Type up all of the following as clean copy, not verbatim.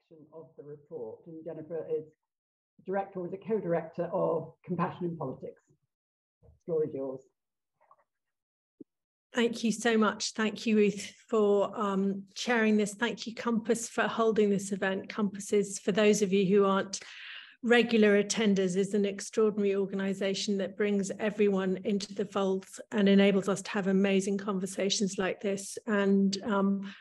section of the report, and Jennifer is director, or is it co-director of Compassion in Politics. The floor is yours. Thank you so much. Thank you, Ruth, for sharing this. Thank you, Compass, for holding this event. Compass is, for those of you who aren't regular attenders, is an extraordinary organisation that brings everyone into the fold and enables us to have amazing conversations like this. And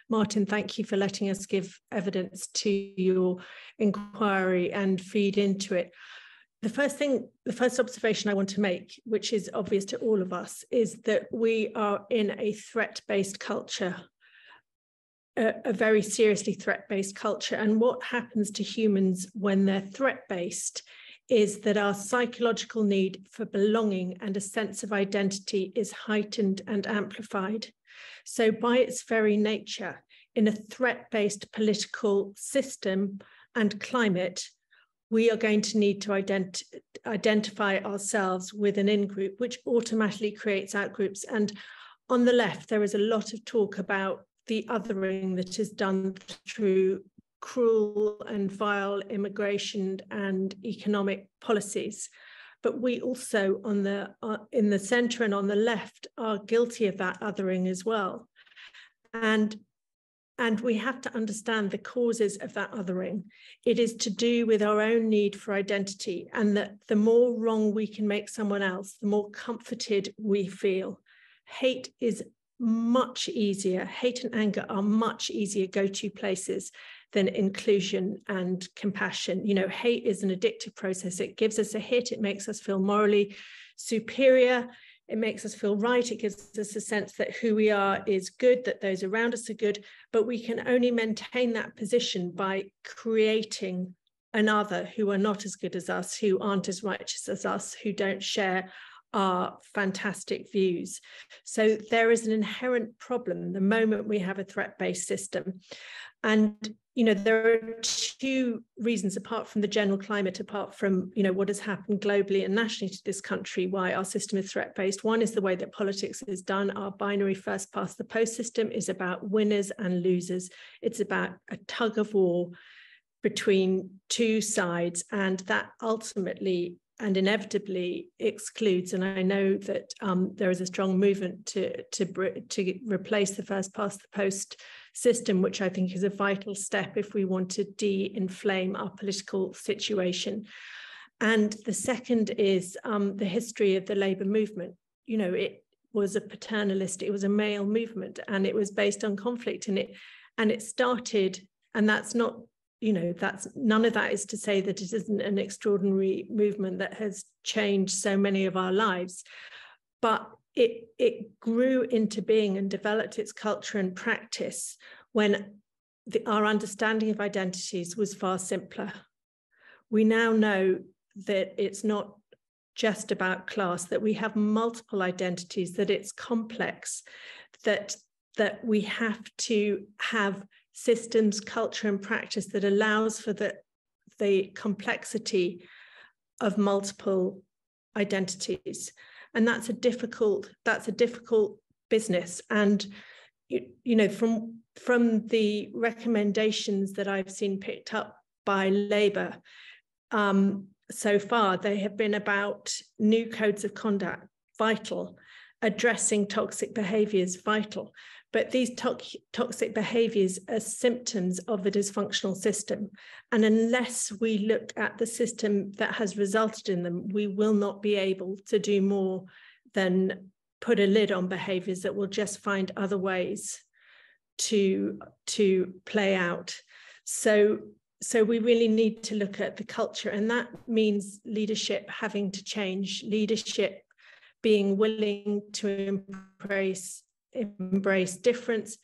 Martin, thank you for letting us give evidence to your inquiry and feed into it. The first observation I want to make, which is obvious to all of us, is that we are in a threat-based culture, a very seriously threat-based culture. And what happens to humans when they're threat-based is that our psychological need for belonging and a sense of identity is heightened and amplified. So by its very nature, in a threat-based political system and climate, we are going to need to identify ourselves with an in-group, which automatically creates out-groups. And on the left, there is a lot of talk about the othering that is done through cruel and vile immigration and economic policies. But we also, in the centre and on the left, are guilty of that othering as well. And we have to understand the causes of that othering. It is to do with our own need for identity, and that the more wrong we can make someone else, the more comforted we feel. Hate is much easier. Hate and anger are much easier go-to places than inclusion and compassion. You know, hate is an addictive process. It gives us a hit. It makes us feel morally superior. It makes us feel right. It gives us a sense that who we are is good, that those around us are good, but we can only maintain that position by creating another who are not as good as us, who aren't as righteous as us, who don't share our fantastic views. So there is an inherent problem the moment we have a threat-based system. And, you know, there are two reasons, apart from the general climate, apart from, you know, what has happened globally and nationally to this country, why our system is threat-based. One is the way that politics is done. Our binary first past the post system is about winners and losers. It's about a tug of war between two sides, and that ultimately and inevitably excludes. And I know that there is a strong movement to replace the first past the post system, which I think is a vital step if we want to de-inflame our political situation. And the second is the history of the Labour movement. You know, it was a paternalist, it was a male movement, and it was based on conflict, and it started, and that's not, you know, that's none of that is to say that it isn't an extraordinary movement that has changed so many of our lives, but it grew into being and developed its culture and practice when our understanding of identities was far simpler. We now know that it's not just about class, that we have multiple identities, that it's complex, that we have to have systems, culture, and practice that allows for the complexity of multiple identities. And that's a difficult business. And you know, from the recommendations that I've seen picked up by Labour so far, they have been about new codes of conduct, vital, addressing toxic behaviours, vital. But these toxic behaviours are symptoms of a dysfunctional system. And unless we look at the system that has resulted in them, we will not be able to do more than put a lid on behaviours that will just find other ways to play out. So we really need to look at the culture, and that means leadership having to change, leadership being willing to embrace difference,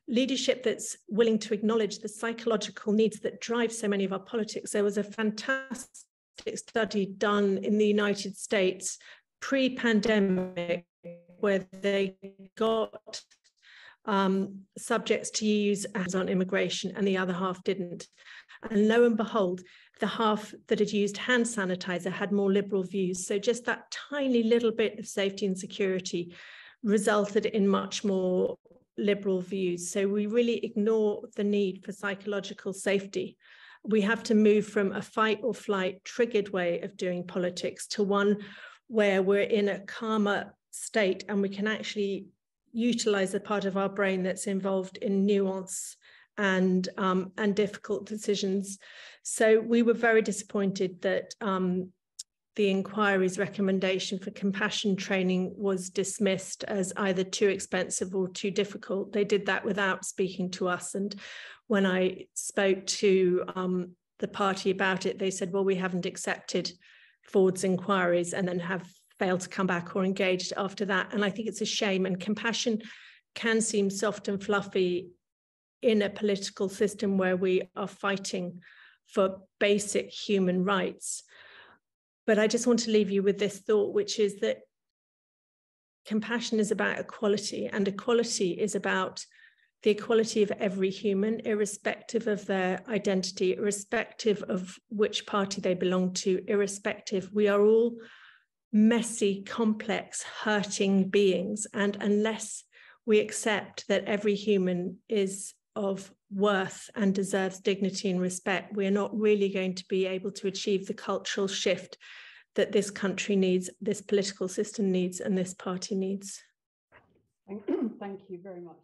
leadership that's willing to acknowledge the psychological needs that drive so many of our politics. There was a fantastic study done in the United States pre-pandemic where they got subjects to use ads on immigration and the other half didn't. And lo and behold, the half that had used hand sanitizer had more liberal views. So just that tiny little bit of safety and security resulted in much more liberal views. So we really ignore the need for psychological safety. We have to move from a fight or flight triggered way of doing politics to one where we're in a calmer state and we can actually utilize the part of our brain that's involved in nuance and difficult decisions. So we were very disappointed that the inquiry's recommendation for compassion training was dismissed as either too expensive or too difficult. They did that without speaking to us. And when I spoke to the party about it, they said, well, we haven't accepted Forde's inquiries, and then have failed to come back or engaged after that. And I think it's a shame. And compassion can seem soft and fluffy in a political system where we are fighting for basic human rights. But I just want to leave you with this thought, which is that compassion is about equality, and equality is about the equality of every human, irrespective of their identity, irrespective of which party they belong to, irrespective. We are all messy, complex, hurting beings. And unless we accept that every human is of worth and deserves dignity and respect, we're not really going to be able to achieve the cultural shift that this country needs, this political system needs, and this party needs. Thank you very much.